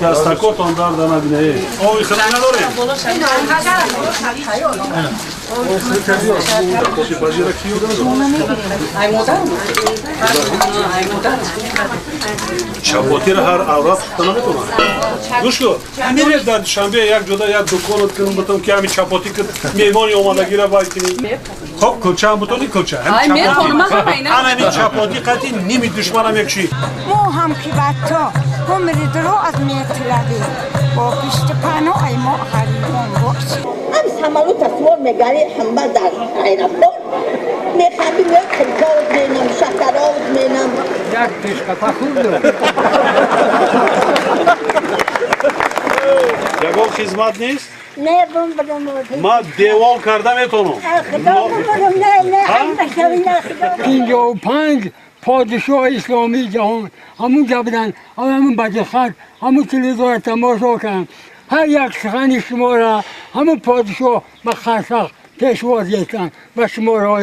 دستکاتان درد نبینه آوی خیلی نداره چپاتی را هر عورت نمیتونه گوش کن میره در شنبه یک جدا یک دکان کنم بتم که همین چپاتی که میوانی اومدگی را باید کنیم خب کلچه هم بتونی کلچه هم چپاتی همین چپاتی قطعی نیمی دشمنم یک چی مو هم که بد تا هم ریدرو از میتلدی با پشت پناه ای ما حریفان باش هم سمالو تصور میگری همه در ایرپور میخوابیم یک کلکاوت مینم شکراوت مینم یک تشکفه خورد یگاه خدمت نیست؟ نه بوم بدم ما دیوال کرده میتونم خدا بودم نه هم بشوی نه خدا 55 پادشاه اسلامی جهان همون جا بودن همون بچه خط همون تلویزیون تماشا کردن هر یک سخن شما را همون پادشاه به خشخ پیشواز گفتن و شما را